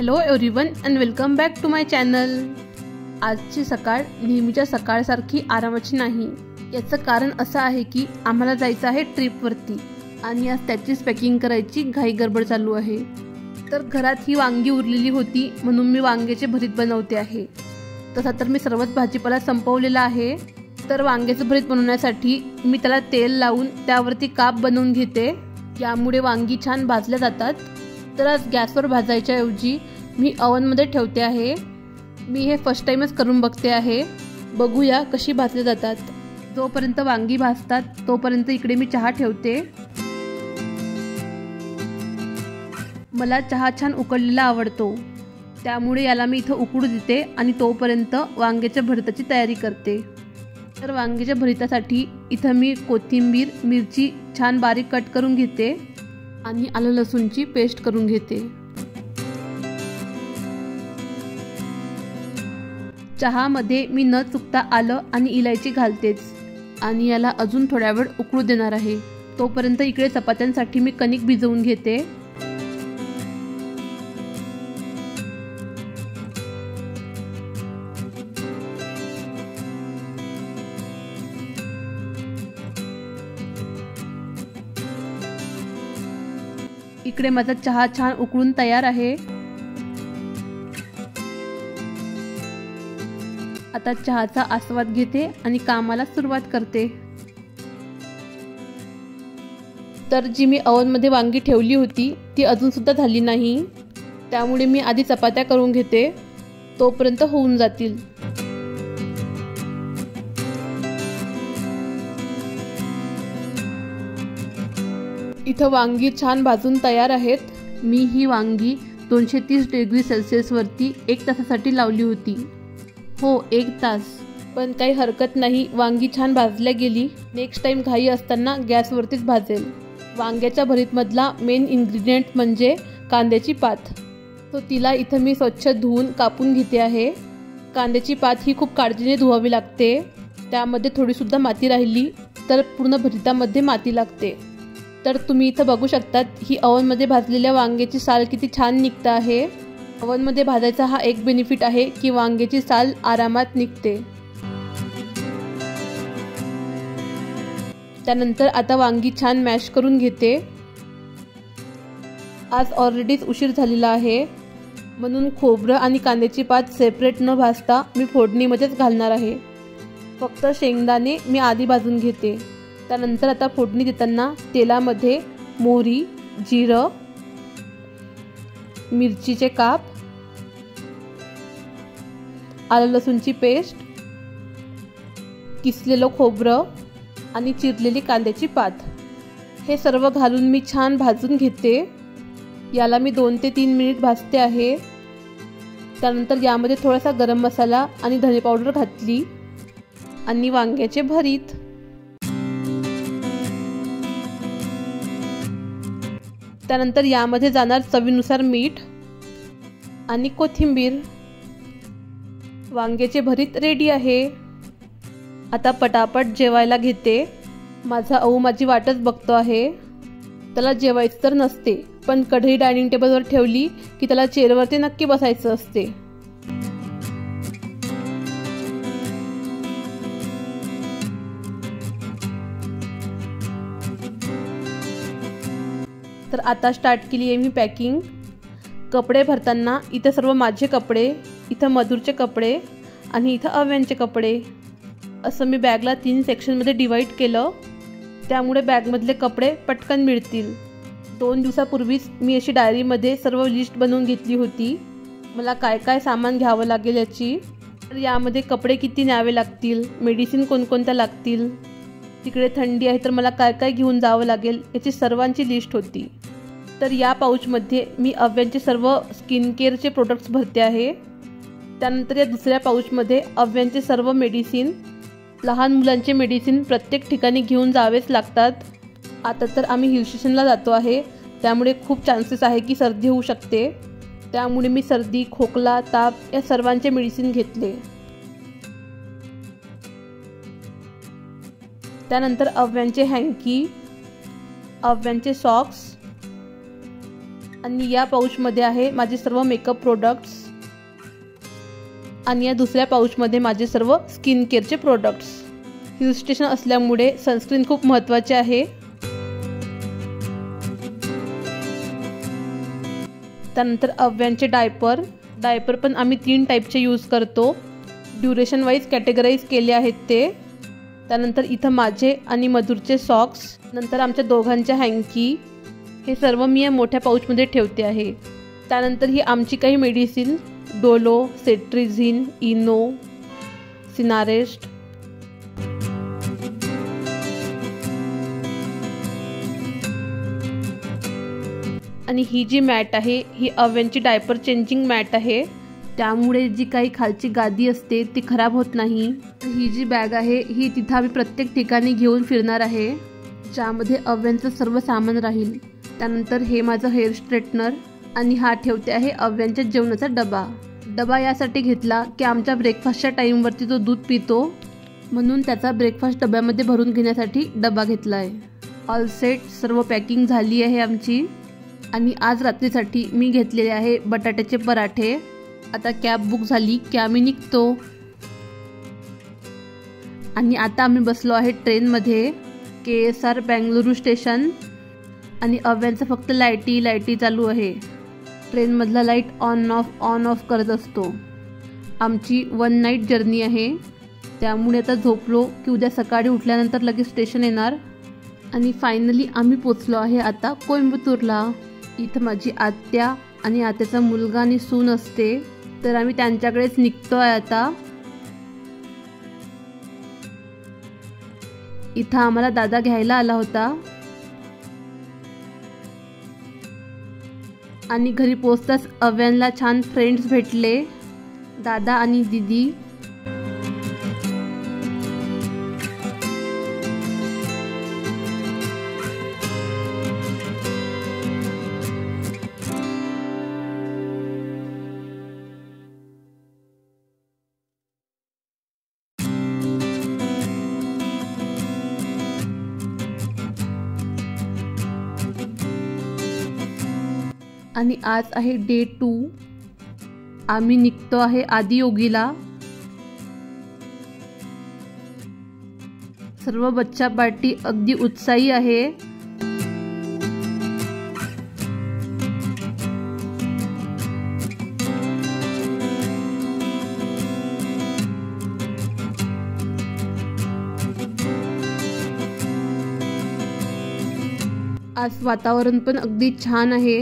Hello everyone and welcome back to my channel. आजची सकाळ नेहमीच्या सकाळसारखी आरामाची नाही। याचं कारण असं आहे की आम्हाला जायचं आहे ट्रिपवरती आणि आज त्याचीच पॅकिंग करायची घाई गडबड चालू आहे। तर घरात ही वांगी उरलेली होती म्हणून मी वांग्याचे भरीत बनवते आहे। तसा तर मी सर्वच भाजीपाला संपवलेला आहे। तर वांग्याचं भरीत बनवण्यासाठी मी त्याला तेल लावून त्यावरती काप बनवून घेते। यामुळे वांगी छान भाजल्या जातात। तर आज गॅसवर भाजायच्या ऐवजी मी ओव्हनमध्ये ठेवते आहे। मी हे फर्स्ट टाइमच करून बघते आहे, बघूया कशी भाजले जातात। जोपर्यंत वांगी भाजतात तोपर्यंत इकडे मी चहा ठेवते। मला चहा छान उकळलेला आवडतो, त्यामुळे याला मी इथं उकळू देते आणि तोपर्यंत वांग्याच्या भरताची तयारी करते। तर वांग्याच्या भरितासाठी इथं मी कोथिंबीर, मिरची छान बारीक कट करून घेते आणि आलं लसूणची पेस्ट करून घेते। चहामध्ये मी न चुकता आलं आणि इलायची घालतेच आणि याला अजून थोड्या वेळ उकळू देणार आहे। तोपर्यंत इकडे चपात्यांसाठी मी कणिक भिजवून घेते। इकडे माझा चहा छान उकळून तयार आहे। आता चहाचा आस्वाद घेते आणि कामाला सुरुवात करते। तर जी मी ओव्हनमध्ये वांगी ठेवली होती ती अजून सुद्धा झाली नाही, त्यामुळे मी आधी चपात्या करून घेते, तोपर्यंत होऊन जातील। इथं वांगी छान भाजून तयार आहेत। मी ही वांगी 230 डिग्री सेल्सिअस वरती 1 तासासाठी लावली होती। हो 1 तास, पण काही हरकत नाही, वांगी छान भाजल्या गेली। नेक्स्ट टाइम घाई असताना गॅसवरतीच भाजेल। वांग्याच्या भरीतमधला मेन इन्ग्रेडियंट म्हणजे कांद्याची पात। तो तिला इथं मी स्वच्छ धुवून कापून घेते आहे। कांद्याची पात ही खूप काळजीने धुवावी लागते, त्यामध्ये थोडीसुद्धा माती राहिली तर पूर्ण भरितामध्ये माती लागते। तर तुम्ही इथं बघू शकतात ही ओव्हनमध्ये भाजलेल्या वांग्याची साल किती छान निघते आहे। ओव्हनमध्ये भाजायचा हा एक बेनिफिट आहे की वांग्याची साल आरामात निघते। त्यानंतर आता वांगी छान मॅश करून घेते। आज ऑलरेडीच उशीर झालेला आहे म्हणून खोबरं आणि कांद्याची पात सेपरेट न भाजता मी फोडणीमध्येच घालणार आहे। फक्त शेंगदाणे मी आधी भाजून घेते। त्यानंतर आता फोडणी देताना तेलामध्ये मोहरी, जिरं, मिरचीचे काप, आलं लसूणची पेस्ट, किसलेलं खोबरं आणि चिरलेली कांद्याची पात हे सर्व घालून मी छान भाजून घेते। याला मी 2 ते 3 मिनिट भाजते आहे। त्यानंतर यामध्ये थोडासा गरम मसाला आणि धने पावडर घातली आणि वांग्याचे भरीत। त्यानंतर यामध्ये जाणार चवीनुसार मीठ आणि कोथिंबीर। वांग्याचे भरीत रेडी आहे। आता पटापट जेवायला घेते। माझा अऊ माझी वाटच बघतो आहे। त्याला जेवायचं तर नसते, पण कढई डायनिंग टेबलवर ठेवली की त्याला चेअरवरती नक्की बसायचं असते। तर आता स्टार्ट केली आहे मी पॅकिंग। कपडे भरताना इथं सर्व माझे कपडे, इथं मधुरचे कपडे आणि इथं अव्यांचे कपडे असं मी बॅगला 3 सेक्शनमध्ये डिवाईड केलं, त्यामुळे बॅगमधले कपडे पटकन मिळतील। 2 दिवसापूर्वीच मी अशी डायरीमध्ये सर्व लिस्ट बनवून घेतली होती, मला काय काय सामान घ्यावं लागेल याची। तर यामध्ये कपडे किती न्यावे लागतील, मेडिसिन कोणकोणत्या लागतील, तिकडे थंडी आहे तर मला काय काय घेऊन जावं लागेल याची सर्वांची लिस्ट होती। तर या पाऊचमध्ये मी अव्यांचे सर्व स्किन केअरचे प्रोडक्ट्स भरते आहे। त्यानंतर या दुसऱ्या पाऊचमध्ये अव्यांचे सर्व मेडिसिन, लहान मुलांचे मेडिसिन प्रत्येक ठिकाणी घेऊन जावेच लागतात। आता तर आम्ही हिल स्टेशनला जातो आहे, त्यामुळे खूप चान्सेस आहे की सर्दी होऊ शकते, त्यामुळे मी सर्दी, खोकला, ताप या सर्वांचे मेडिसिन घेतले। त्यानंतर अव्यांचे हँकी, अव्यांचे सॉक्स, आणि या पाऊचमध्ये आहे माझे सर्व मेकअप प्रोडक्ट्स आणि या दुसऱ्या पाऊचमध्ये माझे सर्व स्किन केअरचे प्रोडक्ट्स. हिल स्टेशन असल्यामुळे सनस्क्रीन खूप महत्त्वाचे आहे. त्यानंतर अव्यांचे डायपर पण आम्ही 3 टाईपचे यूज करतो. ड्युरेशन वाईज कॅटेगराईज केले आहेत ते. त्यानंतर इथं माझे आणि मधुरचे सॉक्स, नंतर आमच्या दोघांच्या हँकी, हे सर्व मी या मोठ्या पाऊचमध्ये ठेवते आहे. त्यानंतर ही आमची काही मेडिसिन, डोलो, सेट्रिझिन, इनो, सिनारेस्ट. आणि ही जी मॅट आहे ही अव्यांची डायपर चेंजिंग मॅट आहे. त्यामुळे जी काही खालची गादी असते ती खराब होत नाही. ही जी बॅग आहे ही तिथं आम्ही प्रत्येक ठिकाणी घेऊन फिरणार आहे, ज्यामध्ये अव्यांचं सर्व सामान राहील. त्यानंतर हे माझं हेअर स्ट्रेटनर आणि हा ठेवते आहे अव्यांच्या जेवणाचा डबा यासाठी घेतला की आमच्या ब्रेकफास्टच्या टाईमवरती तो दूध पितो, म्हणून त्याचा ब्रेकफास्ट डब्यामध्ये भरून घेण्यासाठी डबा घेतला आहे. ऑल सेट, सर्व पॅकिंग झाली आहे आमची. आणि आज रात्रीसाठी मी घेतलेले आहे बटाट्याचे पराठे. आता कॅब बुक झाली की आम्ही निघतो. आणि आता आम्ही बसलो आहे ट्रेनमध्ये, KSR बेंगलुरू स्टेशन. आणि अव्यांचं फक्त लाईटी चालू आहे. ट्रेनमधला लाईट ऑन ऑफ करत असतो. आमची 1 नाईट जर्नी आहे, त्यामुळे आता झोपलो की उद्या सकाळी उठल्यानंतर लगेच स्टेशन येणार. आणि फायनली आम्ही पोचलो आहे आता कोइंबतूरला. इथं माझी आत्या आणि आत्याचा मुलगा आणि सून असते, तर आम्ही त्यांच्याकडेच निघतो आहे आता. इथं आम्हाला दादा घ्यायला आला होता. आणि घरी पोचताच अव्यांला छान फ्रेंड्स भेटले, दादा आणि दीदी. आणि आज आहे डे 2. आम्ही निघतो आहे आदियोगीला. सर्व बच्चा पार्टी अगदी उत्साही आहे. आज वातावरण पण अगदी छान आहे.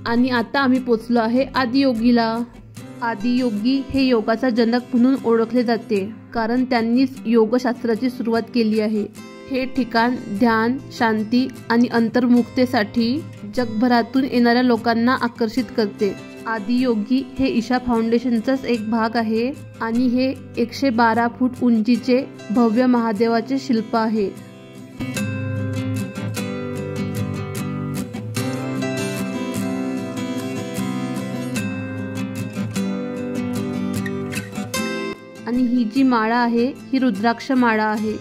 आणि आता आम्ही पोचलो आहे आदियोगीला. आदियोगी हे योगाचा जनक म्हणून ओळखले जाते, कारण त्यांनीच योगशास्त्राची सुरुवात केली आहे. हे ठिकाण ध्यान, शांती आणि अंतर्मुक्तेसाठी जगभरातून येणाऱ्या लोकांना आकर्षित करते. आदियोगी हे ईशा फाउंडेशनचाच एक भाग आहे आणि हे 112 फूट उंचीचे भव्य महादेवाचे शिल्प आहे. आणि ही जी माळा आहे ही रुद्राक्ष माळा आहे.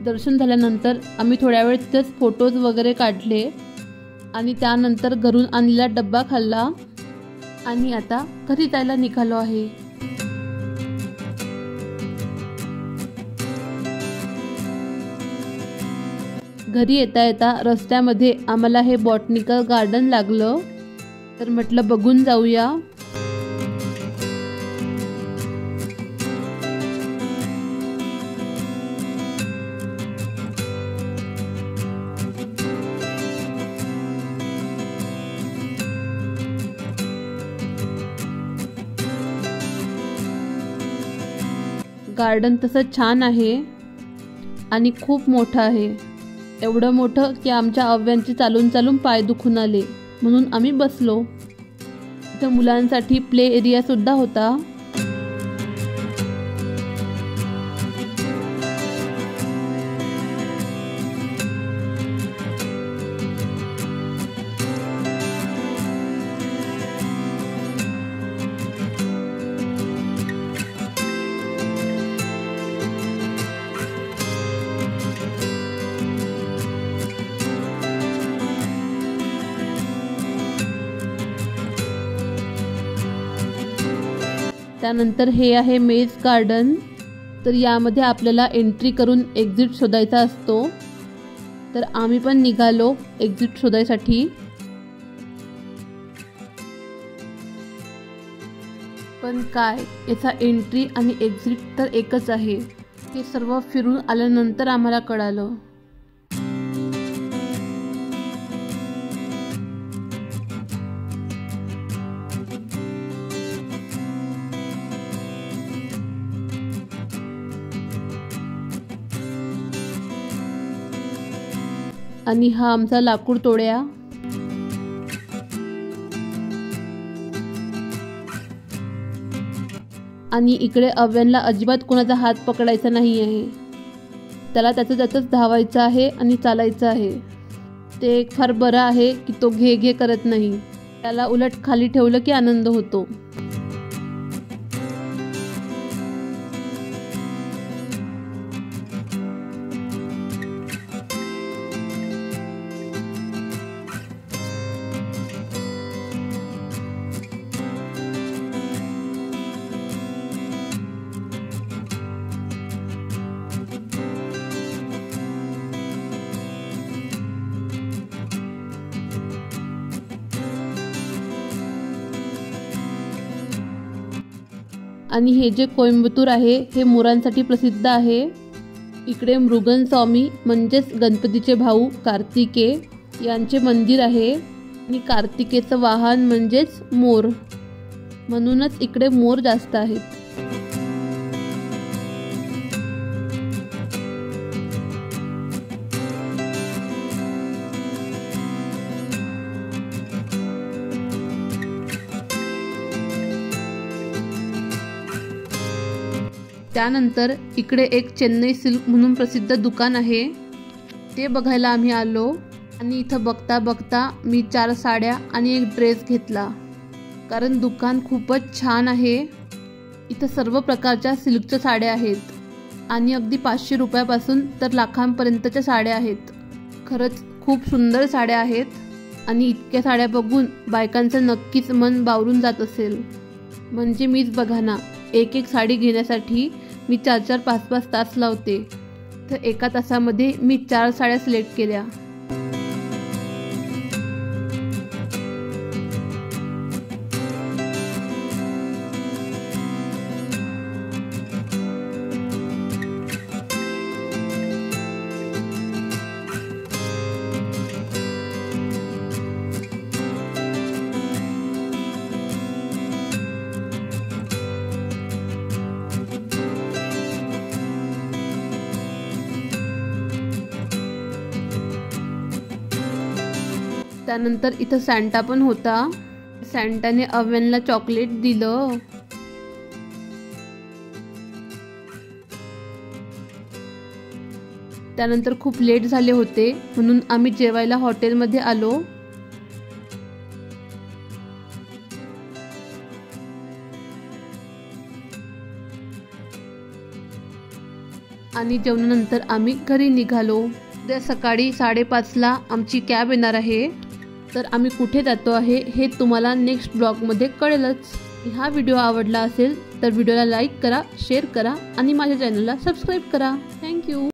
दर्शन झाल्यानंतर आम्ही थोड्या वेळ तिथेच फोटोज वगैरे काढले आणि त्यानंतर घरून आणलेला डब्बा खाल्ला आणि आता घरी जायला निघालो आहे. घरी येता येता रस्त्यामध्ये आम्हाला हे बॉटनिकल गार्डन लागलं, तर म्हटलं बघून जाऊया. गार्डन तसं छान आहे आणि खूप मोठं आहे, एवढं मोठं की आमच्या अव्यांचे चालून चालून पाय दुखून आले, म्हणून आम्ही बसलो. इथं मुलांसाठी प्ले एरिया सुद्धा होता. त्यानंतर हे आहे मेज गार्डन. तर यामध्ये आपल्याला एंट्री करून एक्झिट शोधायचा असतो. तर आम्ही पण निघालो एक्झिट शोधायसाठी. पण काय, याचा एंट्री आणि एक्झिट तर एकच आहे. हे सर्व फिरून आल्यानंतर आम्हाला कळालं. आणि हा आमचा लाकूड तोड्या. आणि इकडे अव्यांना अजिबात कोणाचा हात पकडायचा नाही आहे. त्याला त्याचंच धावायचं आहे आणि चालायचं आहे. ते एक फार बरं आहे की तो घे घे करत नाही. त्याला उलट खाली ठेवलं की आनंद होतो. आणि हे जे कोइंबतूर आहे हे मोरांसाठी प्रसिद्ध आहे. इकडे मृगन स्वामी म्हणजेच गणपतीचे भाऊ कार्तिकेय यांचे मंदिर आहे. आणि कार्तिकेयचं वाहन म्हणजेच मोर, म्हणूनच इकडे मोर जास्त आहेत. त्यानंतर इकडे एक चेन्नई सिल्क म्हणून प्रसिद्ध दुकान आहे, ते बघायला आम्ही आलो. आणि इथं बघता बघता मी 4 साड्या आणि एक ड्रेस घेतला, कारण दुकान खूपच छान आहे. इथं सर्व प्रकारच्या सिल्कच्या साड्या आहेत आणि अगदी 500 रुपयापासून तर लाखांपर्यंतच्या साड्या आहेत. खरंच खूप सुंदर साड्या आहेत आणि इतक्या साड्या बघून बायकांचं नक्कीच मन बावरून जात असेल. म्हणजे मीच बघा ना, एक एक साडी घेण्यासाठी मी 4-4, 5-5 तास लावते, तर एका तासामध्ये मी 4 साड्या सिलेक्ट केल्या. त्यानंतर इथं सॅन्टा पण होता. सॅन्टाने अव्यांना चॉकलेट दिलं. त्यानंतर खूप लेट झाले होते, म्हणून आम्ही जेवायला हॉटेलमध्ये आलो. आणि जेवणानंतर आम्ही घरी निघालो. उद्या सकाळी 5:30ला आमची कॅब येणार आहे. तर आम्ही कुठे जातो आहे हे तुम्हाला नेक्स्ट ब्लॉगमध्ये कळेलच. हा व्हिडिओ आवडला असेल तर व्हिडिओला लाईक करा, शेअर करा आणि माझ्या चॅनलला सबस्क्राईब करा. थँक्यू.